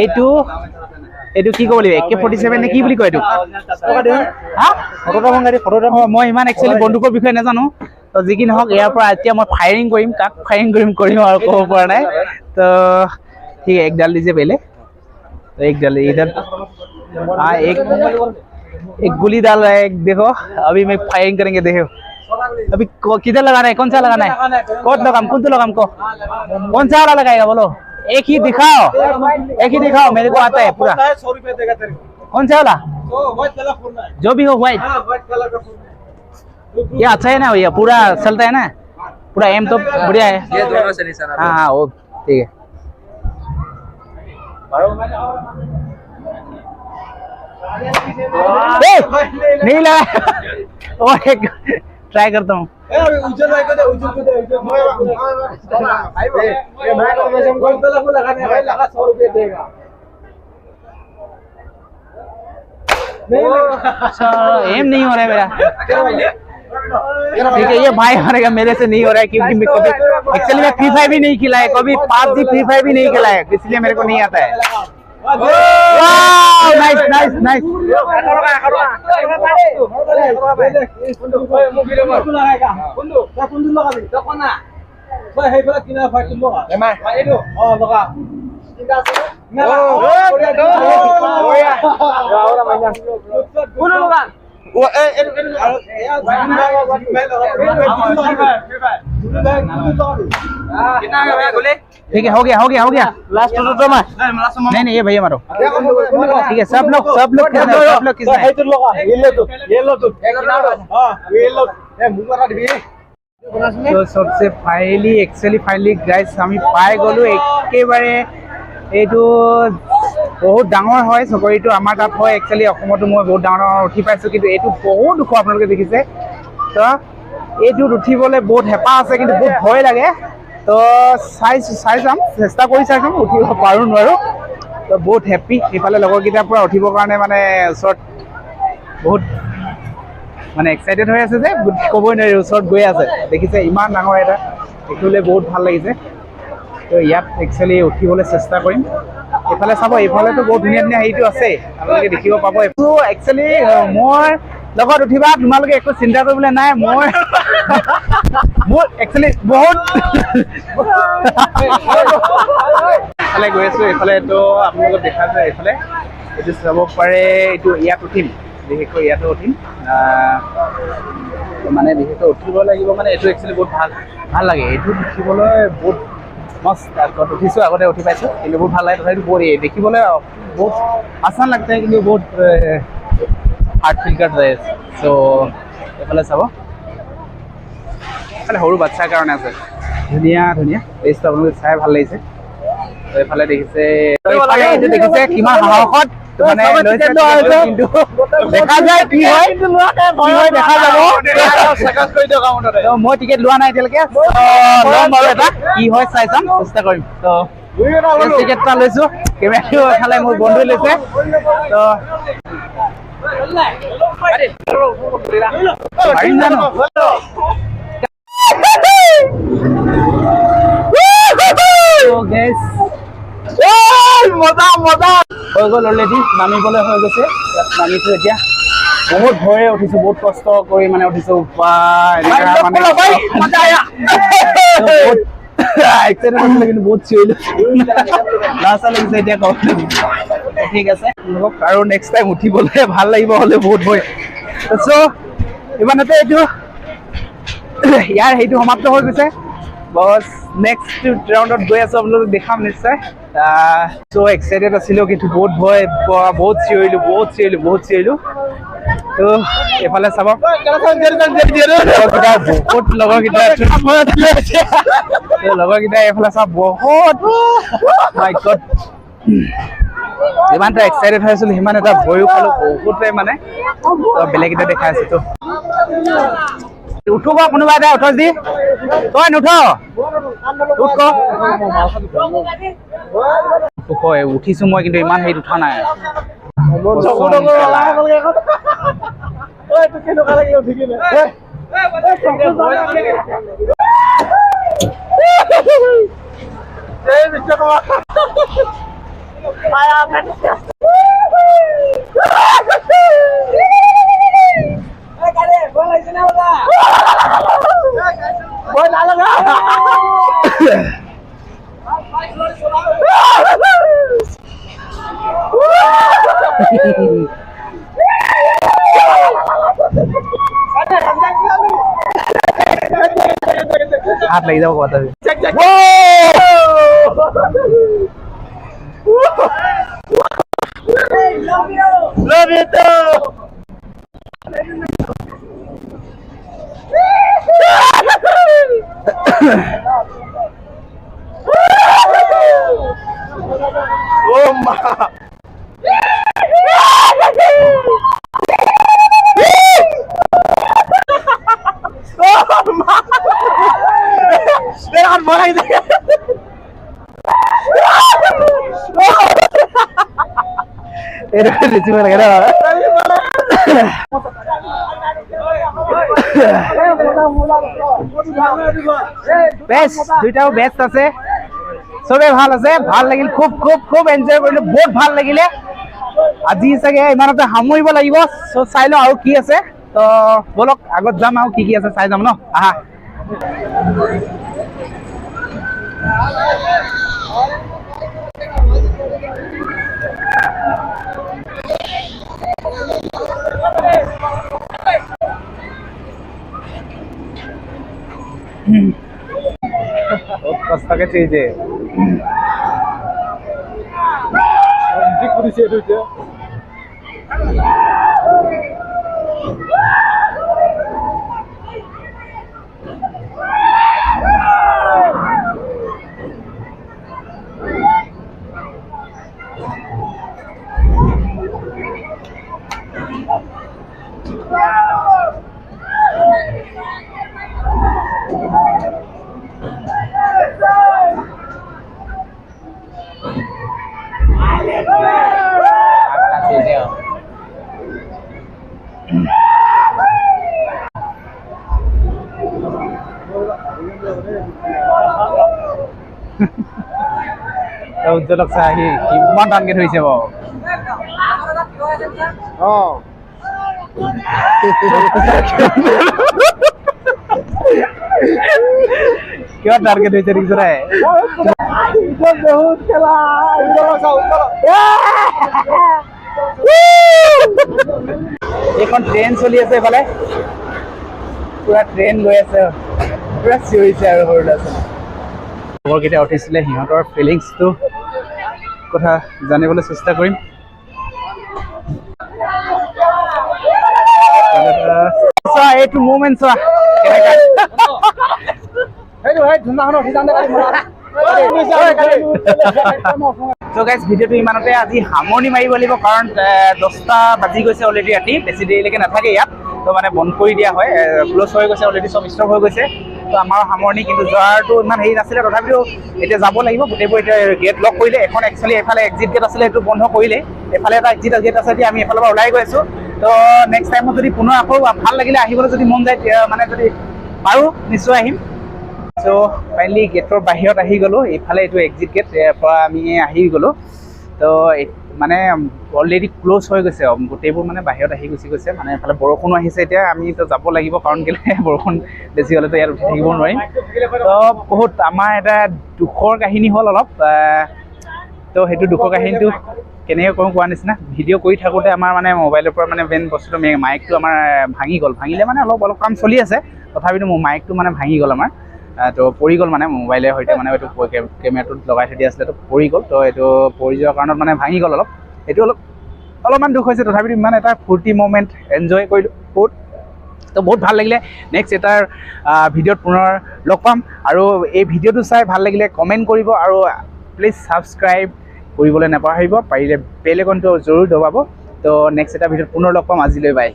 এইটো এইটো কি ক'ব লাগিব AK-47 নে কি বুলি কয় এইটো মই ইমান একচুৱেলি বন্দুকৰ বিষয়ে নাজানো তো যি কি নহওক ইয়াৰ পৰা এতিয়া মই ফায়াৰিং কৰিম কাক ফায়াৰিং কৰিম আৰু ক'ব পৰা নাই তো ठीक है एक डाल दीजिए पहले तो एक डाल इधर हाँ एक गोली डाल रहा है एक देखो अभी मैं फायरिंग करेंगे देखो अभी किधर लगाना है कौन सा लगाना है कौन तो लगाम को कौन सा वाला लगाएगा बोलो एक ही दिखाओ मेरे को आता है पूरा 100 रुपए देगा तेरे को कौन सा वाला व्हाइट कलर फोड़ना है जो भी हो व्हाइट व्हाइट कलर का ये अच्छा है ना भैया पूरा चलता है ना पूरा एम तो बढ़िया है ये दोनों से निशाना हाँ वो ठीक है नहीं लगा और एक ट्राई करता हूँ उज्जवल भाई को दे उज्जवल को दे ये कौन कलर को लगाने भाई लगा 100 रुपए देगा अच्छा एम नहीं हो रहा है मेरा ठीक है ये भाई मारेगा मेरे से नहीं हो रहा है क्योंकि मैं कभी एक्चुअली मैं फ्री फायर भी नहीं खेला है कभी PUBG फ्री फायर भी नहीं खेला है इसलिए मेरे को नहीं आता है नाइस नाइस नाइस ठीक है हो गया लास्ट तो मैं नहीं ये भैया मारो ठीक है सब लोग किसने तो सबसे फाइनली गाइस আমি পাই গলো একেবাৰে এইটো বহুত ডাঙৰ হয় চকৰিটো আমাৰ তাত হয় একচুৱেলি অসমতো মই বহুত ডাঙৰ উঠি পাইছো কিন্তু এইটো বহুত দুখ আপোনালোকে দেখিছে তো এইটোত উঠিবলৈ বহুত হেঁপাহ আছে কিন্তু বহুত ভয় লাগে তো চাই যাম চেষ্টা কৰি চাই যাম উঠিব পাৰো নোৱাৰো তো বহুত হেপ্পী ইফালে লগৰকেইটাৰ পৰা উঠিবৰ কাৰণে মানে ওচৰত বহুত মানে এক্সাইটেড হৈ আছে যে ক'বই নোৱাৰি ওচৰত গৈ আছে দেখিছে ইমান ডাঙৰ এটা দেখিবলৈ বহুত ভাল লাগিছে তো ইয়াত একচুৱেলি উঠিবলৈ চেষ্টা কৰিম এইফালে চাব এইফালেতো বহুত ধুনীয়া ধুনীয়া হেৰিটো আছে আপোনালোকে দেখিব পাব এইটো একচুৱেলি মই লগত উঠিবা তোমালোকে একো চিন্তা কৰিবলৈ নাই মই একচুৱেলি বহুত এইফালে গৈ আছো এইফালেতো আপোনালোকক দেখা যায় এইফালে এইটো চাব পাৰে এইটো ইয়াত উঠিম বিশেষকৈ ইয়াতো উঠিম মানে বিশেষকৈ উঠিব লাগিব মানে এইটো একচুৱেলি বহুত ভাল লাগে এইটো উঠিবলৈ বহুত मस्त उठिছো আগতে উঠি পাইছো কিন্তু বহুত ভাল লাগে তথাপি বহুত দেখিবলৈ বহুত আसान लगता है কিন্তু বহুত हार्ड फील करता है सो এফালে চাব এফালে সৰু বাচ্চাৰ কাৰণে আছে ধুনীয়া প্লেচটো আপোনালোকে চাই ভাল লাগিছে তো এফালে দেখিছে কিমান সাহসত মানে কিন্তু দেখা যায় কি হয় দেখা যাব মই টিকেট লোৱা নাই এতিয়ালৈকে ল'ম বাৰু এটা কি হয় চাই যাম চেষ্টা কৰিম তো টিকেট এটা লৈছো কেমেৰাটো এফালে মোৰ বন্ধুৱে লৈছে তো পাৰিম জানো মজা হৈ গ'ল অলৰেডি নামিবলৈ হৈ গৈছে নামিছো এতিয়া বহুত ভয়ে উঠিছো বহুত কষ্ট কৰি মানে উঠিছো কিন্তু বহুত চিঞৰিলো লাচা লাগিছে এতিয়া কওঁ ঠিক আছে আৰু নেক্সট টাইম উঠিবলৈ ভাল লাগিব হ'লে বহুত ভয় চ' ইমানতে এইটো ইয়াৰ সেইটো সমাপ্ত হৈ গৈছে বস নেক্সট ৰাউণ্ডত গৈ আছো আপোনালোকক দেখাম নিশ্চয় সো এক্সাইটেড আছিলো কিন্তু বহুত ভয় বহুত চিঞৰিলো তো এফালে চাব বহুত লগৰকেইটা এফালে চাব বহুত মাই গড যিমানটা এক্সাইটেড হৈ আছিলো সিমান এটা ভয়ো খালো বহুতে মানে বেলেগ এটা দেখাই আছো তো উঠব কোনোবা এটা উঠছ দি তই নুঠ উঠিছো মই কিন্তু ইমান হেৰিত উঠা নাই হাত লাগি যাব কথা Love you too. Oh my. Jangan mulai itu. Itu cuma lagi best দুইটাও বেস্ট আছে চবে ভাল আছে ভাল লাগিল খুব খুব খুব এনজয় কৰিলো বহুত ভাল লাগিলে আজি চাগে ইমানতে সামৰিব লাগিব চাই লওঁ আৰু কি আছে তো বলক আগত যাম আৰু কি আছে চাই যাম ন আহা बहुत कष्ट के चीज है উজ্জ্বলক চাই আহি কিমান টানকে ধৰিছে বাৰু কিমান টানকে ধৰিছে দেখিছ নাই বহুত খেলা এইখন ট্ৰেইন চলি আছে এইফালে পুৰা ট্ৰেইন গৈ আছে পুৰা চিঞৰিছে আৰু সৰু ল'ৰা ছোৱালী লগৰকেইটা উঠিছিলে সিহঁতৰ ফিলিংছটো কথা জানিবলৈ চেষ্টা কৰিম চোৱা এইটো মুভমেণ্ট চোৱা So guys, ভিডিঅ'টো ইমানতে আজি সামৰণি মাৰিব লাগিব কাৰণ 10টা বাজি গৈছে অলৰেডি ৰাতি বেছি দেৰিলৈকে নাথাকে ইয়াত তো মানে বন্ধ কৰি দিয়া হয় ক্ল'জ হৈ গৈছে অলৰেডি চব ষ্টপ হৈ গৈছে তো আমাৰ সামৰণি কিন্তু যোৱাৰটো ইমান হেৰি নাছিলে তথাপিও এতিয়া যাব লাগিব গোটেইবোৰ এতিয়া গেট লক কৰিলে এখন একচুৱেলি এফালে এক্সিট গেট আছিলে সেইটো বন্ধ কৰিলে এফালে এটা এক্সিট গেট আছে এতিয়া আমি এফালৰ পৰা ওলাই গৈ আছোঁ তো নেক্সট টাইমত যদি পুনৰ আকৌ ভাল লাগিলে আহিবলৈ যদি মন যায় মানে যদি পাৰোঁ নিশ্চয় আহিম চ' ফাইনেলি গেটৰ বাহিৰত আহি গ'লোঁ এইফালে এইটো এক্সিট গেট ইয়াৰ পৰা আমি আহি গ'লোঁ তো মানে অলৰেডি ক্ল'জ হৈ গৈছে গোটেইবোৰ মানে বাহিৰত আহি গুচি গৈছে মানে এইফালে বৰষুণো আহিছে এতিয়া আমিতো যাব লাগিব কাৰণ কেলৈ বৰষুণ বেছি হ'লেতো ইয়াত উঠি থাকিব নোৱাৰিম তো বহুত আমাৰ এটা দুখৰ কাহিনী হ'ল অলপ তো সেইটো দুখৰ কাহিনীটো কেনেকৈ কওঁ কোৱা নিচিনা ভিডিঅ' কৰি থাকোঁতে আমাৰ মানে মোবাইলৰ পৰা মানে মেইন বস্তুটো মাইকটো আমাৰ ভাঙি গ'ল ভাঙিলে মানে অলপ কাম চলি আছে তথাপিতো মোৰ মাইকটো মানে ভাঙি গ'ল আমাৰ তো পৰি গ'ল মানে মোবাইলৰ সৈতে মানে এইটো কেমেৰাটোত লগাই থৈ দিয়া আছিলে তো পৰি গ'ল তো এইটো পৰি যোৱাৰ কাৰণত মানে ভাঙি গ'ল এইটো অলপমান দুখ হৈছে তথাপিতো ইমান এটা ফূৰ্তি মমেণ্ট এনজয় কৰিলোঁ বহুত তো বহুত ভাল লাগিলে নেক্সট এটাৰ ভিডিঅ'ত পুনৰ লগ পাম আৰু এই ভিডিঅ'টো চাই ভাল লাগিলে কমেণ্ট কৰিব আৰু প্লিজ ছাবস্ক্ৰাইব কৰিবলৈ নাপাহৰিব পাৰিলে বেল আইকনটো জৰুৰ দবাব তো নেক্সট এটা ভিডিঅ'ত পুনৰ লগ পাম আজিলৈ বাই